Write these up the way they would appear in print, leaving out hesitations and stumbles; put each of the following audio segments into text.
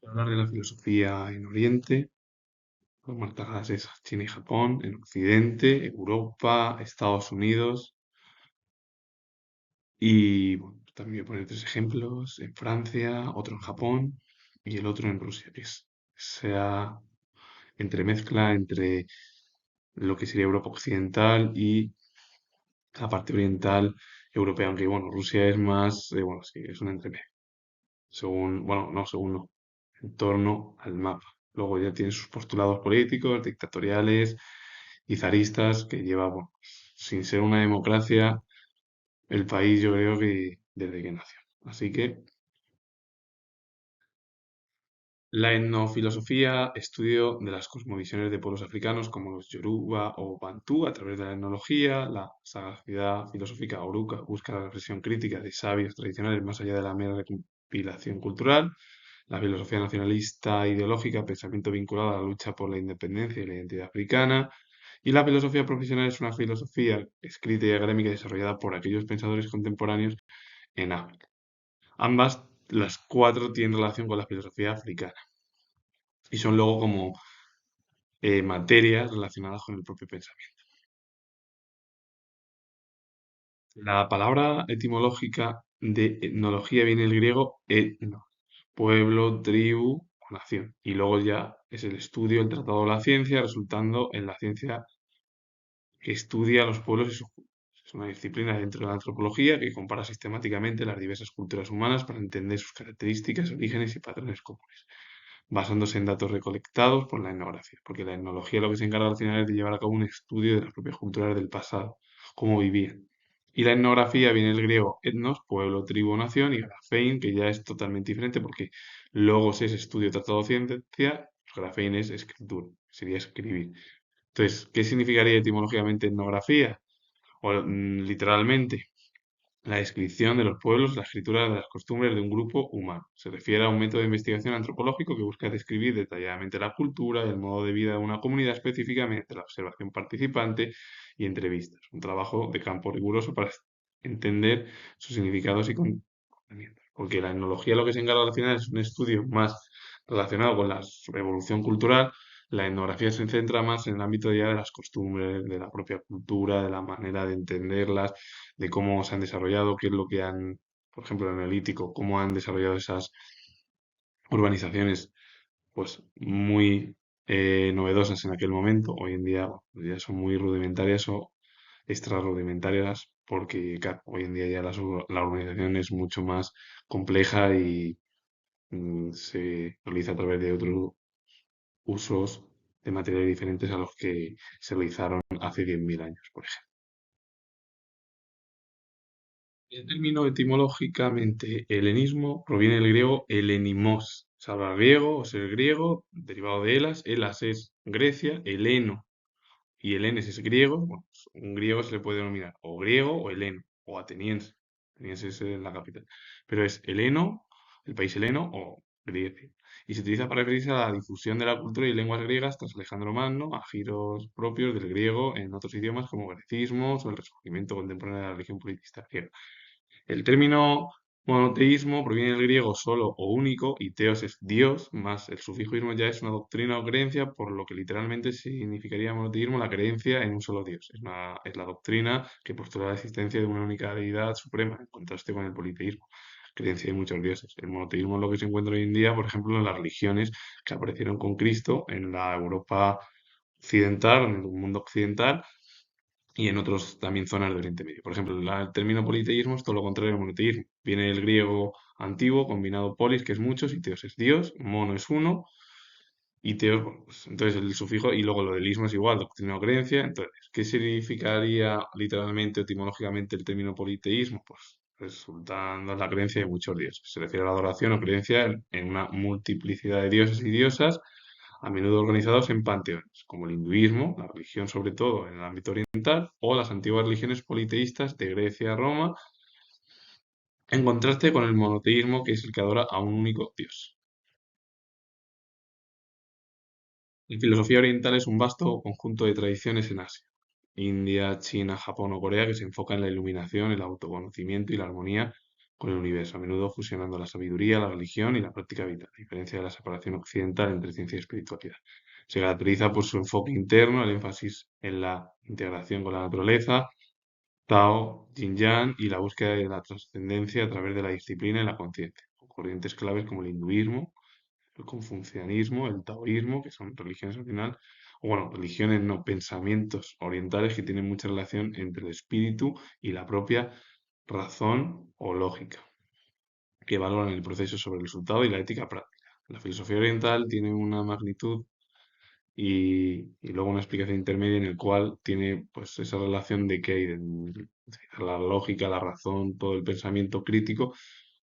Hablar de la filosofía en Oriente, los marcadas es China y Japón, en Occidente, Europa, Estados Unidos y bueno, también voy a poner tres ejemplos, en Francia, otro en Japón y el otro en Rusia, que es sea entremezcla entre lo que sería Europa occidental y la parte oriental europea, aunque bueno, Rusia es más, bueno, sí, es una entremezcla, según, bueno, no, según no, en torno al mapa. Luego ya tiene sus postulados políticos, dictatoriales y zaristas que lleva, bueno, sin ser una democracia, el país yo creo que desde que nació. Así que la etnofilosofía, estudio de las cosmovisiones de pueblos africanos como los Yoruba o Bantú a través de la etnología, la sagacidad filosófica oruca busca la reflexión crítica de sabios tradicionales más allá de la mera recopilación cultural, la filosofía nacionalista ideológica, pensamiento vinculado a la lucha por la independencia y la identidad africana, y la filosofía profesional es una filosofía escrita y académica desarrollada por aquellos pensadores contemporáneos en África. Ambas, las cuatro, tienen relación con la filosofía africana y son luego como materias relacionadas con el propio pensamiento. La palabra etimológica de etnología viene del griego etno, pueblo, tribu o nación, y luego ya es el estudio, el tratado de la ciencia, resultando en la ciencia que estudia los pueblos y sus culturas. Es una disciplina dentro de la antropología que compara sistemáticamente las diversas culturas humanas para entender sus características, orígenes y patrones comunes, basándose en datos recolectados por la etnografía, porque la etnología lo que se encarga al final es de llevar a cabo un estudio de las propias culturas del pasado, cómo vivían. Y la etnografía viene del griego etnos, pueblo, tribu, nación, y grafein, que ya es totalmente diferente porque logos es estudio, tratado, ciencia, grafein es escritura, sería escribir. Entonces, ¿qué significaría etimológicamente etnografía? O literalmente, la descripción de los pueblos, la escritura de las costumbres de un grupo humano. Se refiere a un método de investigación antropológico que busca describir detalladamente la cultura y el modo de vida de una comunidad específica mediante la observación participante y entrevistas. Un trabajo de campo riguroso para entender sus significados y comportamientos. Porque la etnología lo que se encarga al final es un estudio más relacionado con la revolución cultural. La etnografía se centra más en el ámbito ya de las costumbres, de la propia cultura, de la manera de entenderlas, de cómo se han desarrollado, qué es lo que han, por ejemplo, en el Neolítico, cómo han desarrollado esas urbanizaciones, pues muy novedosas en aquel momento. Hoy en día, bueno, pues ya son muy rudimentarias o extra rudimentarias, porque claro, hoy en día ya la urbanización es mucho más compleja y se realiza a través de otros usos de materiales diferentes a los que se realizaron hace 10.000 años, por ejemplo. El término etimológicamente helenismo proviene del griego helenimos, se habla griego o ser griego, derivado de helas es Grecia, heleno y helenes es griego, bueno, pues un griego se le puede denominar o griego o heleno o ateniense, ateniense es la capital, pero es heleno, el país heleno o Grecia, y se utiliza para referirse a la difusión de la cultura y lenguas griegas tras Alejandro Magno, a giros propios del griego en otros idiomas como grecismos o el resurgimiento contemporáneo de la religión política griega. El término monoteísmo proviene del griego solo o único y teos es Dios, más el sufijo ismo ya es una doctrina o creencia, por lo que literalmente significaría monoteísmo la creencia en un solo Dios. Es la doctrina que postula la existencia de una única deidad suprema, en contraste con el politeísmo, creencia de muchos dioses. El monoteísmo es lo que se encuentra hoy en día, por ejemplo, en las religiones que aparecieron con Cristo en la Europa occidental, en el mundo occidental, y en otros también zonas de Oriente Medio. Por ejemplo, el término politeísmo es todo lo contrario al monoteísmo. Viene del griego antiguo, combinado polis, que es muchos, y teos es Dios, mono es uno, y teos, bueno, pues, entonces el sufijo, y luego lo del ismo es igual, doctrina o creencia. Entonces, ¿qué significaría literalmente, etimológicamente, el término politeísmo? Pues resultando la creencia de muchos dioses. Se refiere a la adoración o creencia en una multiplicidad de dioses y diosas a menudo organizados en panteones, como el hinduismo, la religión sobre todo en el ámbito oriental, o las antiguas religiones politeístas de Grecia y Roma, en contraste con el monoteísmo, que es el que adora a un único dios. La filosofía oriental es un vasto conjunto de tradiciones en Asia, India, China, Japón o Corea, que se enfoca en la iluminación, el autoconocimiento y la armonía con el universo, a menudo fusionando la sabiduría, la religión y la práctica vital, a diferencia de la separación occidental entre ciencia y espiritualidad. Se caracteriza por su enfoque interno, el énfasis en la integración con la naturaleza, Tao, Yin-Yang y la búsqueda de la trascendencia a través de la disciplina y la conciencia, con corrientes claves como el hinduismo, el confucianismo, el taoísmo, que son religiones al final, o bueno, religiones no, pensamientos orientales que tienen mucha relación entre el espíritu y la propia razón o lógica, que valoran el proceso sobre el resultado y la ética práctica. La filosofía oriental tiene una magnitud y luego una explicación intermedia en el cual tiene pues esa relación de que hay la lógica, la razón, todo el pensamiento crítico,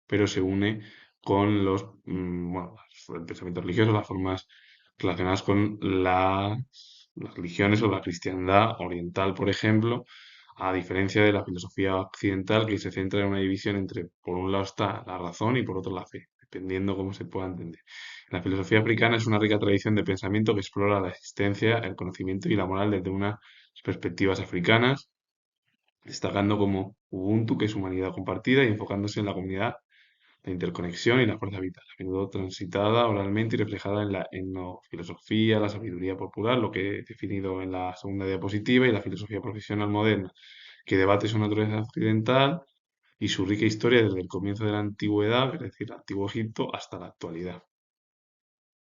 pero se une con bueno, el pensamiento religioso, las formas relacionadas con las religiones o la cristiandad oriental, por ejemplo, a diferencia de la filosofía occidental que se centra en una división entre, por un lado está la razón y por otro la fe, dependiendo cómo se pueda entender. La filosofía africana es una rica tradición de pensamiento que explora la existencia, el conocimiento y la moral desde unas perspectivas africanas, destacando como Ubuntu, que es humanidad compartida, y enfocándose en la comunidad, la interconexión y la fuerza vital, a menudo transitada oralmente y reflejada en la etnofilosofía, la sabiduría popular, lo que he definido en la segunda diapositiva, y la filosofía profesional moderna, que debate su naturaleza occidental y su rica historia desde el comienzo de la antigüedad, es decir, el antiguo Egipto, hasta la actualidad.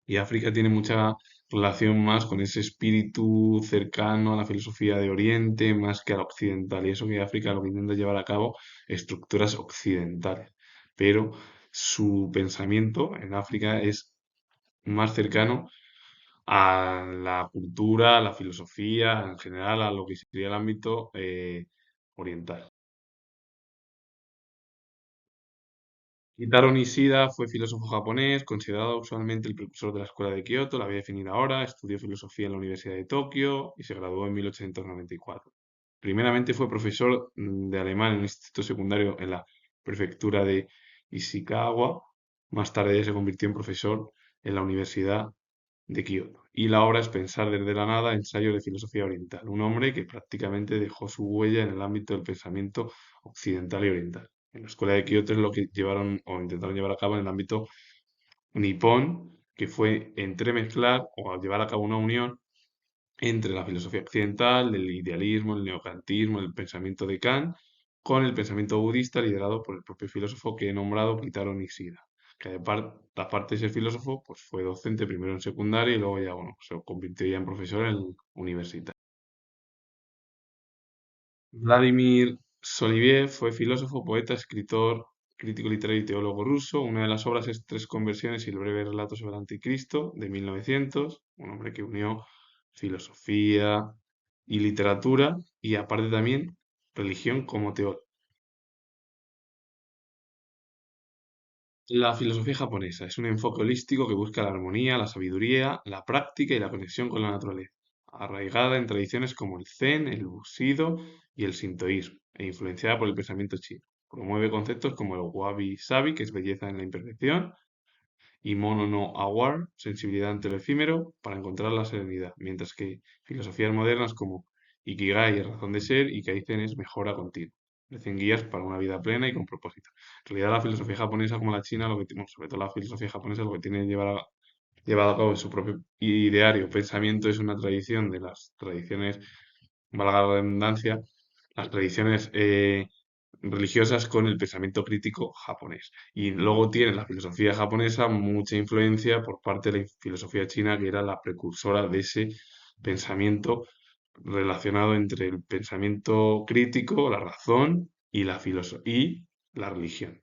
Y África tiene mucha relación más con ese espíritu cercano a la filosofía de Oriente, más que a la occidental. Y eso que África lo que intenta llevar a cabo estructuras occidentales. Pero su pensamiento en África es más cercano a la cultura, a la filosofía, en general, a lo que sería el ámbito oriental. Kitaro Nishida fue filósofo japonés, considerado usualmente el precursor de la escuela de Kioto, la había definido ahora, estudió filosofía en la Universidad de Tokio y se graduó en 1894. Primeramente fue profesor de alemán en un instituto secundario en la prefectura de Ishikawa. Más tarde se convirtió en profesor en la Universidad de Kioto. Y la obra es Pensar desde la nada, ensayo de filosofía oriental. Un hombre que prácticamente dejó su huella en el ámbito del pensamiento occidental y oriental. En la escuela de Kioto es lo que llevaron o intentaron llevar a cabo en el ámbito nipón, que fue entremezclar o llevar a cabo una unión entre la filosofía occidental, el idealismo, el neocantismo, el pensamiento de Kant, con el pensamiento budista liderado por el propio filósofo que he nombrado, Kitaro Nishida, que aparte de ser filósofo, pues fue docente primero en secundaria y luego ya, bueno, se convirtió ya en profesor en universitario. Vladimir Soliviev fue filósofo, poeta, escritor, crítico literario y teólogo ruso. Una de las obras es Tres conversiones y el breve relato sobre el anticristo, de 1900. Un hombre que unió filosofía y literatura y aparte también religión como teólogo. La filosofía japonesa es un enfoque holístico que busca la armonía, la sabiduría, la práctica y la conexión con la naturaleza, arraigada en tradiciones como el Zen, el Bushido y el Sintoísmo, e influenciada por el pensamiento chino. Promueve conceptos como el Wabi-Sabi, que es belleza en la imperfección, y Mono no Aware, sensibilidad ante lo efímero, para encontrar la serenidad, mientras que filosofías modernas como Ikigai es razón de ser y Kaizen es mejora continua. Ofrecen guías para una vida plena y con propósito. En realidad la filosofía japonesa como la china, lo que, bueno, sobre todo la filosofía japonesa, lo que tiene llevado a cabo en su propio ideario, pensamiento es una tradición de las tradiciones, valga la redundancia, las tradiciones religiosas con el pensamiento crítico japonés. Y luego tiene la filosofía japonesa mucha influencia por parte de la filosofía china, que era la precursora de ese pensamiento relacionado entre el pensamiento crítico, la razón y y la religión.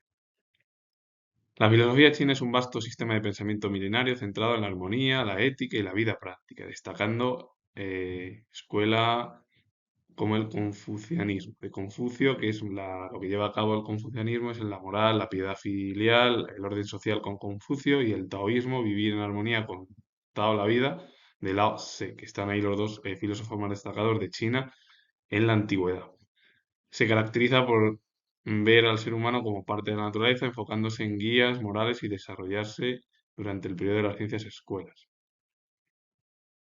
La filosofía china es un vasto sistema de pensamiento milenario centrado en la armonía, la ética y la vida práctica, destacando escuela como el confucianismo. De Confucio, que es lo que lleva a cabo el confucianismo, es en la moral, la piedad filial, el orden social con Confucio y el taoísmo, vivir en armonía con Tao la vida, de Lao Tse, que están ahí los dos filósofos más destacados de China en la antigüedad. Se caracteriza por ver al ser humano como parte de la naturaleza, enfocándose en guías morales y desarrollarse durante el periodo de las ciencias escuelas.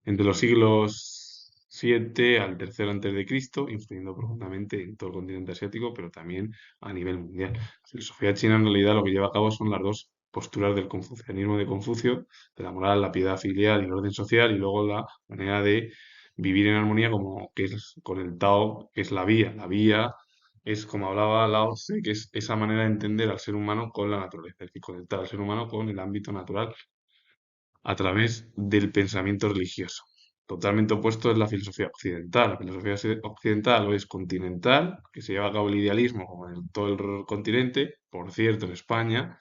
Entre los siglos VII al tercero antes de Cristo, influyendo profundamente en todo el continente asiático, pero también a nivel mundial. La filosofía china en realidad lo que lleva a cabo son las dos posturas del confucianismo de Confucio, de la moral, la piedad filial y el orden social, y luego la manera de vivir en armonía como que es con el Tao, que es la vía. La vía es, como hablaba Lao Tse, que es esa manera de entender al ser humano con la naturaleza, es decir, conectar al ser humano con el ámbito natural a través del pensamiento religioso. Totalmente opuesto es la filosofía occidental. La filosofía occidental o es continental, que se lleva a cabo el idealismo como en todo el continente, por cierto, en España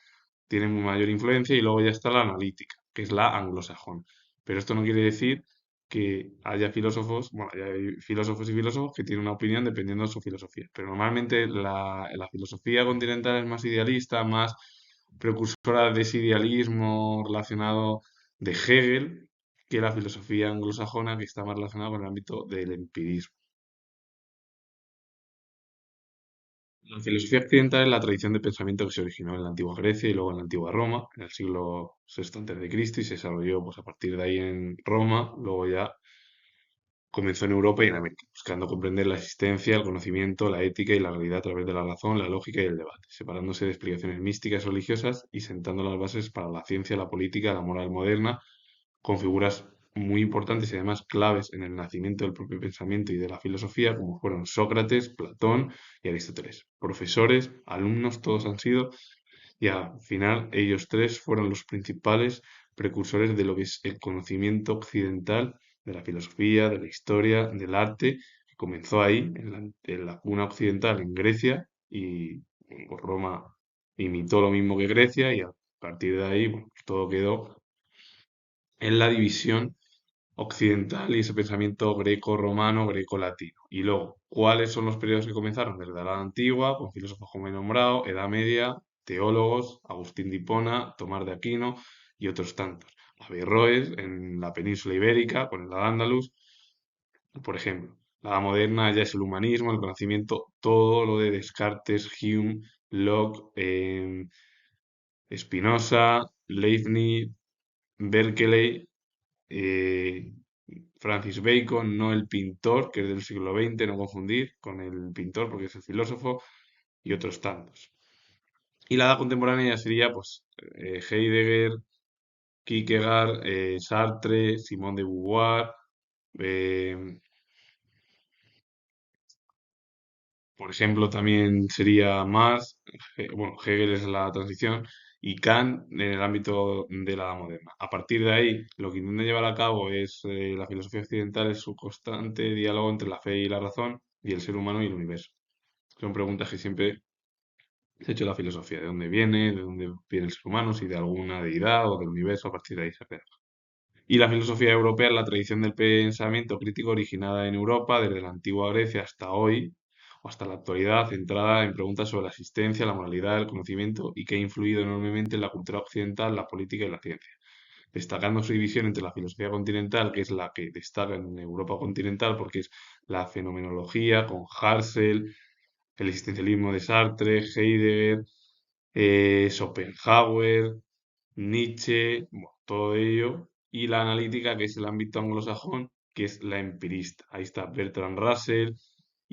tiene muy mayor influencia, y luego ya está la analítica, que es la anglosajona. Pero esto no quiere decir que haya filósofos, bueno, hay filósofos y filósofos que tienen una opinión dependiendo de su filosofía. Pero normalmente la filosofía continental es más idealista, más precursora de ese idealismo relacionado de Hegel, que la filosofía anglosajona, que está más relacionada con el ámbito del empirismo. La filosofía occidental es la tradición de pensamiento que se originó en la antigua Grecia y luego en la antigua Roma, en el siglo VI antes de Cristo, y se desarrolló pues, a partir de ahí en Roma, luego ya comenzó en Europa y en América, buscando comprender la existencia, el conocimiento, la ética y la realidad a través de la razón, la lógica y el debate, separándose de explicaciones místicas o religiosas y sentando las bases para la ciencia, la política, la moral moderna, con figuras muy importantes y además claves en el nacimiento del propio pensamiento y de la filosofía, como fueron Sócrates, Platón y Aristóteles. Profesores, alumnos, todos han sido, y al final ellos tres fueron los principales precursores de lo que es el conocimiento occidental, de la filosofía, de la historia, del arte, que comenzó ahí, en la cuna occidental, en Grecia, y pues, Roma imitó lo mismo que Grecia, y a partir de ahí, bueno, todo quedó en la división occidental y ese pensamiento greco-romano, greco-latino. Y luego, ¿cuáles son los periodos que comenzaron? Desde la Edad Antigua, con filósofos como he nombrado, Edad Media, teólogos, Agustín de Hipona, Tomás de Aquino y otros tantos. Averroes en la península ibérica, con el Al-Ándalus, por ejemplo. La Edad Moderna ya es el humanismo, el conocimiento, todo lo de Descartes, Hume, Locke, Spinoza, Leibniz, Berkeley, eh, Francis Bacon, no el pintor, que es del siglo XX, no confundir con el pintor porque es el filósofo, y otros tantos. Y la edad contemporánea ya sería pues Heidegger, Kierkegaard, Sartre, Simone de Beauvoir, eh, por ejemplo, también sería Marx, bueno, Hegel es la transición, y Kant en el ámbito de la edad moderna. A partir de ahí, lo que intenta llevar a cabo es la filosofía occidental, es su constante diálogo entre la fe y la razón, y el ser humano y el universo. Son preguntas que siempre se ha hecho la filosofía, de dónde viene el ser humano, si de alguna deidad o del universo, a partir de ahí se crea. Y la filosofía europea es la tradición del pensamiento crítico originada en Europa desde la antigua Grecia hasta hoy, o hasta la actualidad, centrada en preguntas sobre la existencia, la moralidad, el conocimiento, y que ha influido enormemente en la cultura occidental, la política y la ciencia, destacando su división entre la filosofía continental, que es la que destaca en Europa continental, porque es la fenomenología con Husserl, el existencialismo de Sartre, Heidegger, Schopenhauer, Nietzsche, bueno, todo ello, y la analítica, que es el ámbito anglosajón, que es la empirista. Ahí está Bertrand Russell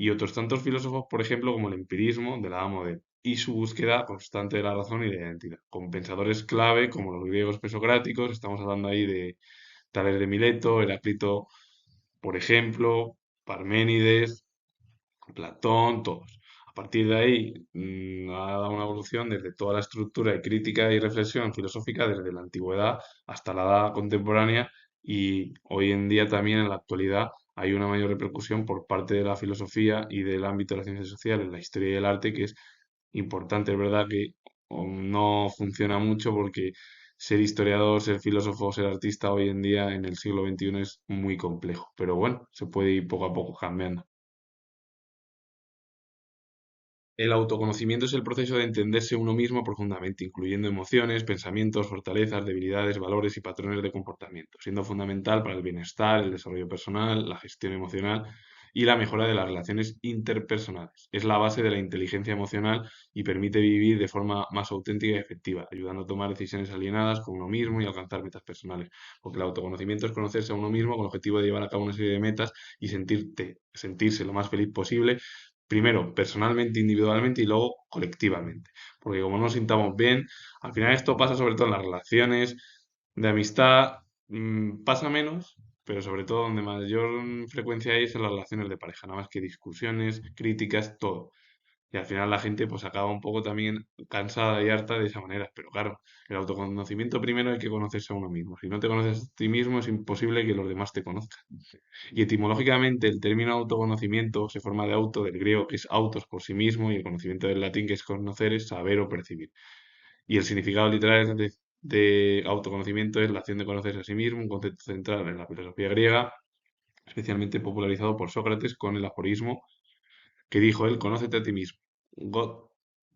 y otros tantos filósofos, por ejemplo, como el empirismo de la edad moderna, y su búsqueda constante de la razón y de la identidad, con pensadores clave como los griegos presocráticos, estamos hablando ahí de Tales de Mileto, Heráclito, por ejemplo, Parménides, Platón, todos. A partir de ahí ha dado una evolución desde toda la estructura y crítica y reflexión filosófica desde la antigüedad hasta la edad contemporánea, y hoy en día también en la actualidad hay una mayor repercusión por parte de la filosofía y del ámbito de las ciencias sociales, la historia y el arte, que es importante. Es verdad que no funciona mucho porque ser historiador, ser filósofo, ser artista hoy en día en el siglo XXI es muy complejo, pero bueno, se puede ir poco a poco cambiando. El autoconocimiento es el proceso de entenderse uno mismo profundamente, incluyendo emociones, pensamientos, fortalezas, debilidades, valores y patrones de comportamiento, siendo fundamental para el bienestar, el desarrollo personal, la gestión emocional y la mejora de las relaciones interpersonales. Es la base de la inteligencia emocional y permite vivir de forma más auténtica y efectiva, ayudando a tomar decisiones alienadas con uno mismo y alcanzar metas personales. Porque el autoconocimiento es conocerse a uno mismo con el objetivo de llevar a cabo una serie de metas y sentirse lo más feliz posible, primero personalmente, individualmente y luego colectivamente. Porque como no nos sintamos bien, al final esto pasa sobre todo en las relaciones de amistad, pasa menos, pero sobre todo donde mayor frecuencia hay es en las relaciones de pareja, nada más que discusiones, críticas, todo. Y al final la gente pues acaba un poco también cansada y harta de esa manera. Pero claro, el autoconocimiento primero hay que conocerse a uno mismo. Si no te conoces a ti mismo es imposible que los demás te conozcan. Y etimológicamente el término autoconocimiento se forma de auto, del griego que es autos por sí mismo, y el conocimiento del latín que es conocer, es saber o percibir. Y el significado literal de autoconocimiento es la acción de conocerse a sí mismo, un concepto central en la filosofía griega, especialmente popularizado por Sócrates con el aforismo que dijo él: conócete a ti mismo. God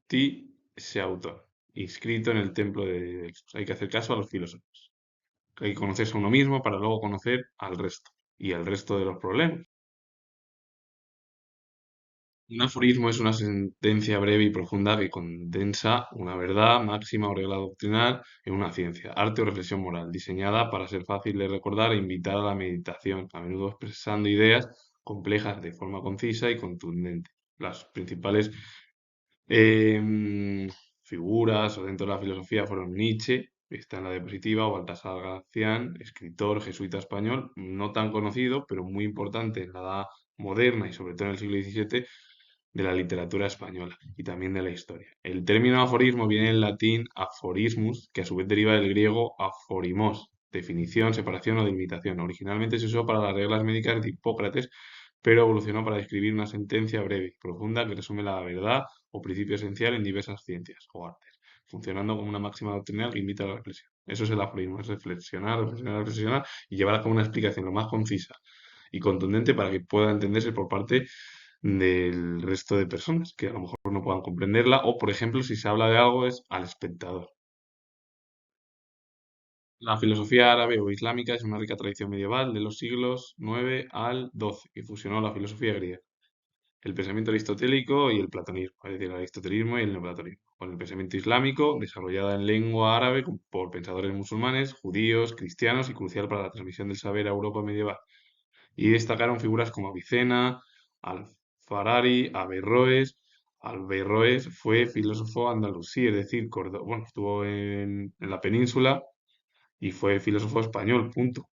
ti se autor. Inscrito en el templo de Delfos. Hay que hacer caso a los filósofos. Hay que conocerse a uno mismo para luego conocer al resto y al resto de los problemas. Un aforismo es una sentencia breve y profunda que condensa una verdad máxima o regla doctrinal en una ciencia, arte o reflexión moral, diseñada para ser fácil de recordar e invitar a la meditación, a menudo expresando ideas complejas de forma concisa y contundente. Las principales em, figuras o dentro de la filosofía fueron Nietzsche, que está en la diapositiva, o Baltasar Gracián, escritor jesuita español, no tan conocido, pero muy importante en la edad moderna y sobre todo en el siglo XVII, de la literatura española y también de la historia. El término aforismo viene del latín aforismus, que a su vez deriva del griego aforimos, definición, separación o delimitación. Originalmente se usó para las reglas médicas de Hipócrates, pero evolucionó para describir una sentencia breve y profunda que resume la verdad o principio esencial en diversas ciencias o artes, funcionando como una máxima doctrinal que invita a la reflexión. Eso es el aforismo, es reflexionar, reflexionar, reflexionar y llevar a cabo una explicación lo más concisa y contundente para que pueda entenderse por parte del resto de personas que a lo mejor no puedan comprenderla, o por ejemplo, si se habla de algo es al espectador. La filosofía árabe o islámica es una rica tradición medieval de los siglos IX al XII que fusionó la filosofía griega, el pensamiento aristotélico y el platonismo, es decir, el aristotelismo y el neoplatonismo, con el pensamiento islámico desarrollada en lengua árabe por pensadores musulmanes, judíos, cristianos y crucial para la transmisión del saber a Europa medieval. Y destacaron figuras como Avicena, Al-Farari, Averroes. Averroes fue filósofo andalusí, es decir, bueno, estuvo en la península y fue filósofo español, punto.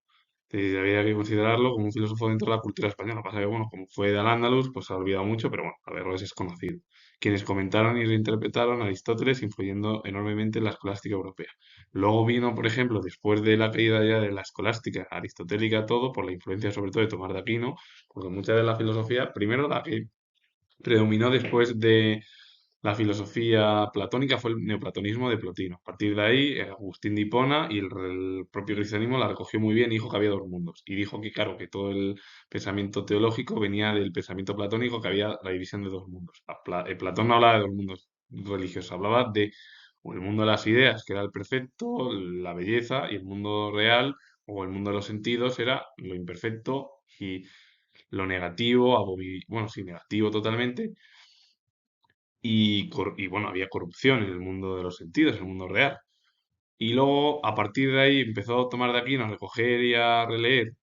Había que considerarlo como un filósofo dentro de la cultura española. Lo que pasa es que, bueno, como fue de Al-Ándalus, pues se ha olvidado mucho, pero bueno, Averroes es conocido. Quienes comentaron y reinterpretaron a Aristóteles, influyendo enormemente en la escolástica europea. Luego vino, por ejemplo, después de la caída ya de la escolástica aristotélica, todo, por la influencia sobre todo de Tomás de Aquino, porque mucha de la filosofía, primero la que predominó después de la filosofía platónica fue el neoplatonismo de Plotino. A partir de ahí, Agustín de Hipona y el propio cristianismo la recogió muy bien y dijo que había dos mundos. Y dijo que, claro, que todo el pensamiento teológico venía del pensamiento platónico, que había la división de dos mundos. Platón no hablaba de dos mundos religiosos, hablaba de el mundo de las ideas, que era el perfecto, la belleza, y el mundo real o el mundo de los sentidos era lo imperfecto y lo negativo, bueno, sí, negativo totalmente, y bueno, había corrupción en el mundo de los sentidos, en el mundo real. Y luego, a partir de ahí, empezó a tomar de aquí a recoger y a releer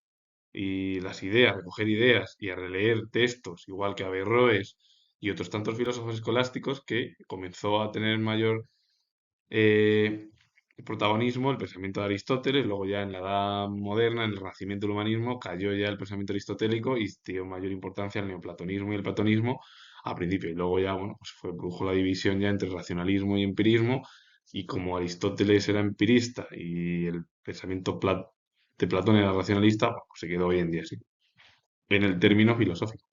y las ideas, recoger ideas y a releer textos, igual que Averroes y otros tantos filósofos escolásticos, que comenzó a tener mayor eh, protagonismo el pensamiento de Aristóteles. Luego ya en la Edad Moderna, en el Renacimiento del humanismo, cayó ya el pensamiento aristotélico y dio mayor importancia al neoplatonismo y el platonismo a principio. Y luego ya, bueno, pues produjo la división ya entre racionalismo y empirismo, y como Aristóteles era empirista y el pensamiento de Platón era racionalista, pues se quedó hoy en día así, en el término filosófico.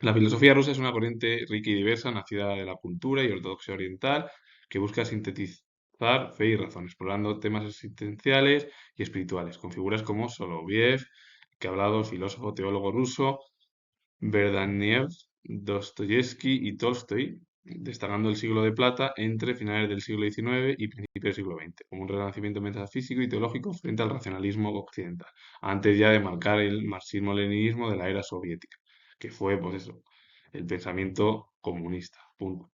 La filosofía rusa es una corriente rica y diversa, nacida de la cultura y ortodoxia oriental, que busca sintetizar fe y razón, explorando temas existenciales y espirituales, con figuras como Soloviev, que ha hablado, filósofo teólogo ruso, Berdaniev, Dostoyevsky y Tolstoy, destacando el siglo de plata entre finales del siglo XIX y principios del siglo XX, como un renacimiento metafísico y teológico frente al racionalismo occidental, antes ya de marcar el marxismo-leninismo de la era soviética, que fue, pues eso, el pensamiento comunista. Punto.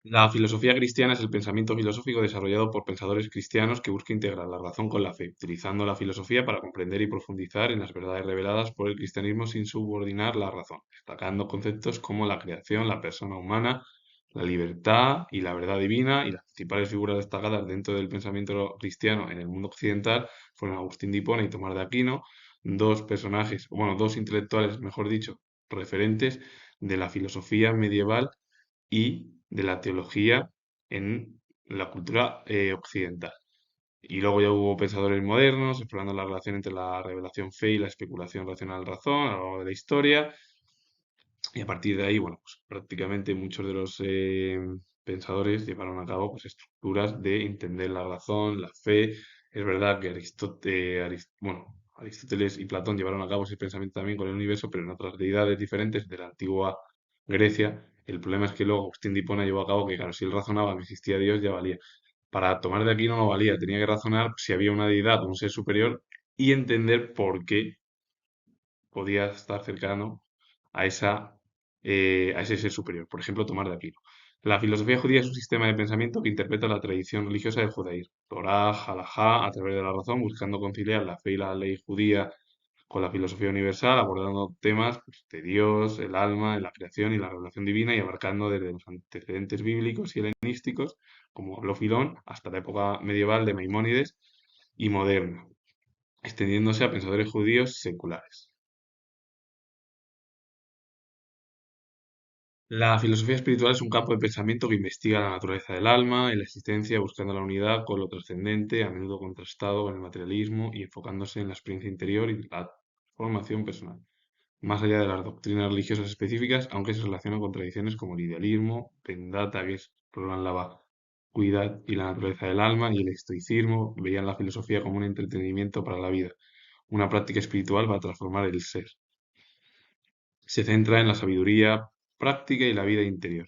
La filosofía cristiana es el pensamiento filosófico desarrollado por pensadores cristianos que busca integrar la razón con la fe, utilizando la filosofía para comprender y profundizar en las verdades reveladas por el cristianismo sin subordinar la razón, destacando conceptos como la creación, la persona humana, la libertad y la verdad divina, y las principales figuras destacadas dentro del pensamiento cristiano en el mundo occidental fueron Agustín de Hipona y Tomás de Aquino, dos personajes, bueno, dos intelectuales, mejor dicho, referentes de la filosofía medieval y de la teología en la cultura occidental. Y luego ya hubo pensadores modernos explorando la relación entre la revelación fe y la especulación racional razón a lo largo de la historia. Y a partir de ahí, bueno, pues prácticamente muchos de los pensadores llevaron a cabo pues, estructuras de entender la razón, la fe. Es verdad que bueno, Aristóteles y Platón llevaron a cabo ese pensamiento también con el universo, pero en otras deidades diferentes de la antigua Grecia. El problema es que luego Agustín de Hipona llevó a cabo que, claro, si él razonaba que existía Dios, ya valía. Para tomar de aquí no valía, tenía que razonar si había una deidad o un ser superior y entender por qué podía estar cercano a a ese ser superior. Por ejemplo, Tomás de Aquino. La filosofía judía es un sistema de pensamiento que interpreta la tradición religiosa del judaísmo, Torá, Halajá, a través de la razón, buscando conciliar la fe y la ley judía con la filosofía universal, abordando temas pues, de Dios, el alma, la creación y la revelación divina, y abarcando desde los antecedentes bíblicos y helenísticos, como habló Filón, hasta la época medieval de Maimónides y moderna, extendiéndose a pensadores judíos seculares. La filosofía espiritual es un campo de pensamiento que investiga la naturaleza del alma y la existencia, buscando la unidad con lo trascendente, a menudo contrastado con el materialismo y enfocándose en la experiencia interior y la formación personal. Más allá de las doctrinas religiosas específicas, aunque se relacionan con tradiciones como el idealismo, Vendata, que exploran la vacuidad y la naturaleza del alma, y el estoicismo, veían la filosofía como un entretenimiento para la vida, una práctica espiritual para transformar el ser. Se centra en la sabiduría práctica y la vida interior,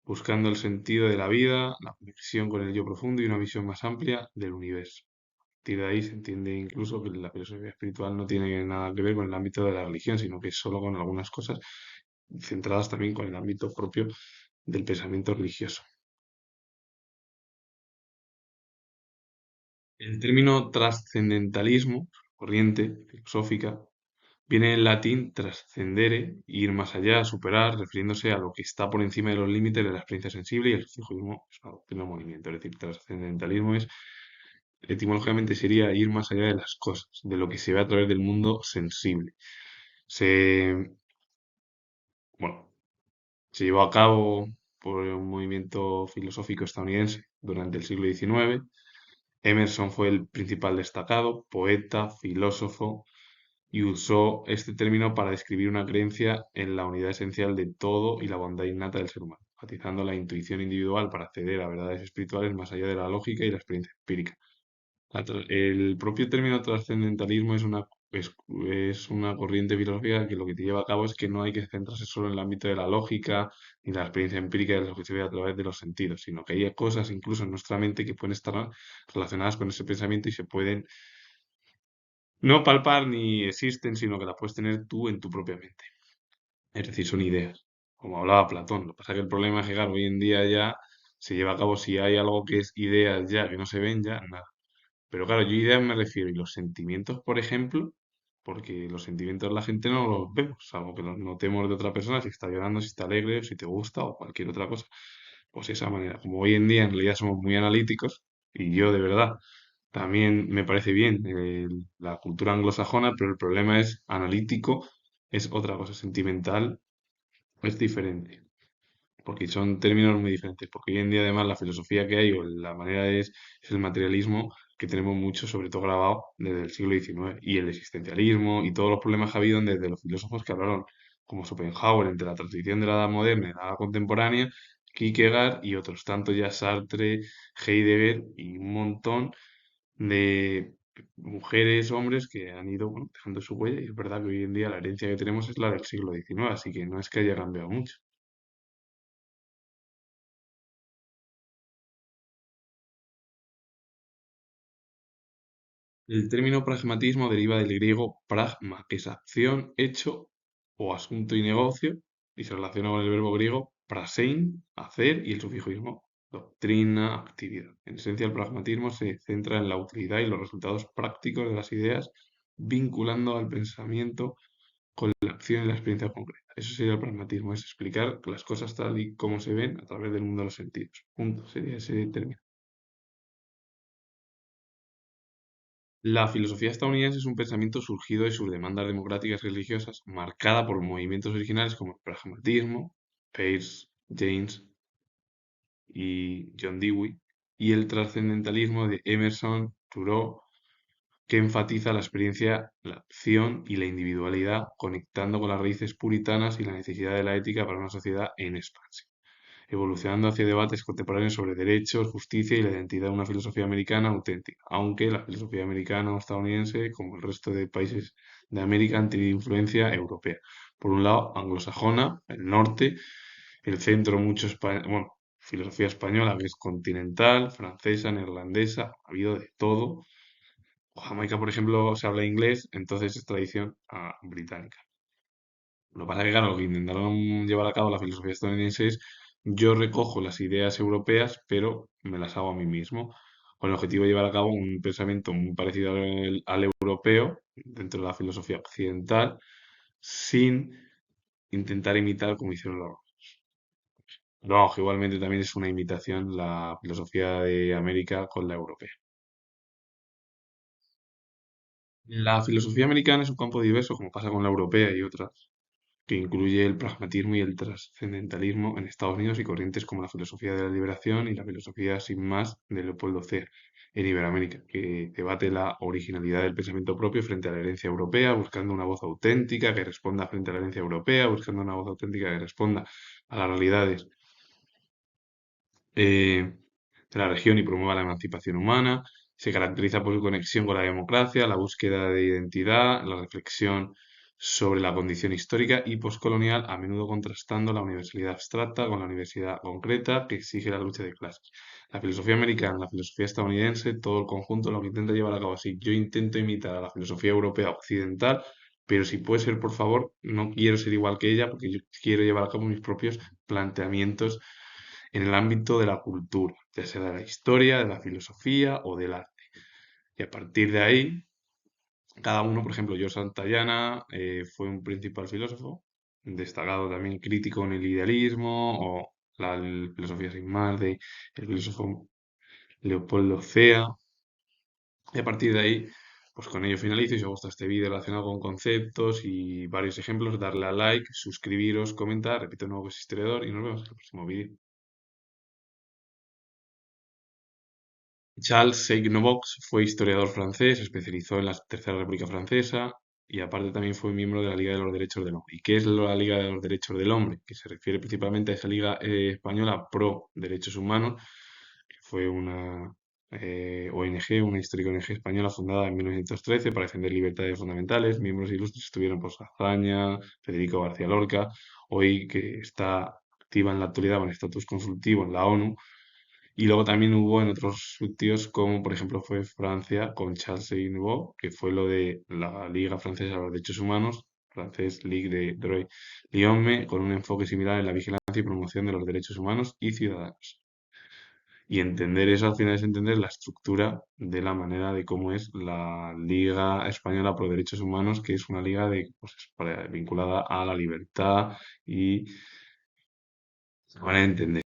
buscando el sentido de la vida, la conexión con el yo profundo y una visión más amplia del universo. A partir de ahí se entiende incluso que la filosofía espiritual no tiene nada que ver con el ámbito de la religión, sino que es solo con algunas cosas centradas también con el ámbito propio del pensamiento religioso. El término trascendentalismo, corriente filosófica, viene en latín trascendere, ir más allá, superar, refiriéndose a lo que está por encima de los límites de la experiencia sensible, y el estoicismo es una doctrina del movimiento. Es decir, trascendentalismo es, etimológicamente sería ir más allá de las cosas, de lo que se ve a través del mundo sensible. Se, bueno, se llevó a cabo por un movimiento filosófico estadounidense durante el siglo XIX. Emerson fue el principal destacado, poeta, filósofo, y usó este término para describir una creencia en la unidad esencial de todo y la bondad innata del ser humano, enfatizando la intuición individual para acceder a verdades espirituales más allá de la lógica y la experiencia empírica. El propio término trascendentalismo es una corriente filosófica que lo que te lleva a cabo es que no hay que centrarse solo en el ámbito de la lógica ni la experiencia empírica de lo que se ve a través de los sentidos, sino que hay cosas incluso en nuestra mente que pueden estar relacionadas con ese pensamiento y se pueden no palpar ni existen, sino que las puedes tener tú en tu propia mente. Es decir, son ideas, como hablaba Platón. Lo que pasa es que el problema es que, claro, hoy en día ya se lleva a cabo si hay algo que es ideas ya, que no se ven ya, nada. Pero claro, yo ideas me refiero, y los sentimientos, por ejemplo, porque los sentimientos la gente no los vemos, salvo que los notemos de otra persona, si está llorando, si está alegre, si te gusta o cualquier otra cosa. Pues esa manera, como hoy en día en realidad somos muy analíticos, y yo de verdad también me parece bien la cultura anglosajona, pero el problema es analítico, es otra cosa, sentimental es diferente porque son términos muy diferentes, porque hoy en día además la filosofía que hay o la manera es el materialismo que tenemos mucho, sobre todo grabado desde el siglo XIX, y el existencialismo y todos los problemas que ha habido desde los filósofos que hablaron, como Schopenhauer, entre la transición de la edad moderna y la edad contemporánea, Kierkegaard y otros, tanto ya Sartre, Heidegger y un montón de mujeres, hombres que han ido bueno, dejando su huella, y es verdad que hoy en día la herencia que tenemos es la del siglo XIX, así que no es que haya cambiado mucho. El término pragmatismo deriva del griego pragma, que es acción, hecho o asunto y negocio, y se relaciona con el verbo griego prasein, hacer, y el sufijo ismo, doctrina, actividad. En esencia, el pragmatismo se centra en la utilidad y los resultados prácticos de las ideas, vinculando al pensamiento con la acción y la experiencia concreta. Eso sería el pragmatismo, es explicar las cosas tal y como se ven a través del mundo de los sentidos. Punto, sería ese término. La filosofía estadounidense es un pensamiento surgido de sus demandas democráticas y religiosas, marcada por movimientos originales como el pragmatismo, Peirce, James y John Dewey, y el trascendentalismo de Emerson, Thoreau, que enfatiza la experiencia, la acción y la individualidad, conectando con las raíces puritanas y la necesidad de la ética para una sociedad en expansión, evolucionando hacia debates contemporáneos sobre derechos, justicia y la identidad de una filosofía americana auténtica, aunque la filosofía americana o estadounidense, como el resto de países de América, han tenido influencia europea. Por un lado, anglosajona, el norte, el centro, mucho bueno, filosofía española, que es continental, francesa, neerlandesa, ha habido de todo. Jamaica, por ejemplo, se habla inglés, entonces es tradición británica. Lo que pasa es que, claro, lo que intentaron llevar a cabo la filosofía estadounidense es yo recojo las ideas europeas, pero me las hago a mí mismo, con el objetivo de llevar a cabo un pensamiento muy parecido al europeo dentro de la filosofía occidental, sin intentar imitar como hicieron los. No, que igualmente también es una imitación la filosofía de América con la europea. La filosofía americana es un campo diverso, como pasa con la europea y otras, que incluye el pragmatismo y el trascendentalismo en Estados Unidos y corrientes como la filosofía de la liberación y la filosofía sin más de Leopoldo C. en Iberoamérica, que debate la originalidad del pensamiento propio frente a la herencia europea, buscando una voz auténtica que responda frente a la herencia europea, buscando una voz auténtica que responda a las realidades eh, de la región y promueva la emancipación humana. Se caracteriza por su conexión con la democracia, la búsqueda de identidad, la reflexión sobre la condición histórica y poscolonial, a menudo contrastando la universalidad abstracta con la universidad concreta que exige la lucha de clases. La filosofía americana, la filosofía estadounidense, todo el conjunto lo que intenta llevar a cabo así. Yo intento imitar a la filosofía europea occidental, pero si puede ser, por favor, no quiero ser igual que ella porque yo quiero llevar a cabo mis propios planteamientos en el ámbito de la cultura, ya sea de la historia, de la filosofía o del arte. Y a partir de ahí, cada uno, por ejemplo, George Santayana fue un principal filósofo, destacado también crítico en el idealismo o la filosofía sin más de el filósofo Leopoldo Cea. Y a partir de ahí, pues con ello finalizo y si os gusta este vídeo relacionado con conceptos y varios ejemplos, darle a like, suscribiros, comentar, repito de nuevo que soy historiador y nos vemos en el próximo vídeo. Charles Seignobux fue historiador francés, se especializó en la Tercera República Francesa y aparte también fue miembro de la Liga de los Derechos del Hombre. ¿Y qué es la Liga de los Derechos del Hombre? Que se refiere principalmente a esa Liga Española pro Derechos Humanos, que fue una ONG, una histórica ONG española fundada en 1913 para defender libertades fundamentales. Miembros ilustres estuvieron por Azaña, Federico García Lorca, hoy que está activa en la actualidad con estatus consultivo en la ONU y luego también hubo en otros sitios, como por ejemplo fue Francia con Charles Nouveau, que fue lo de la Liga Francesa de los Derechos Humanos, francés Ligue de Droits de l'Homme, con un enfoque similar en la vigilancia y promoción de los derechos humanos y ciudadanos. Y entender eso al final es entender la estructura de la manera de cómo es la Liga Española por Derechos Humanos, que es una liga de, pues, vinculada a la libertad y se van a entender.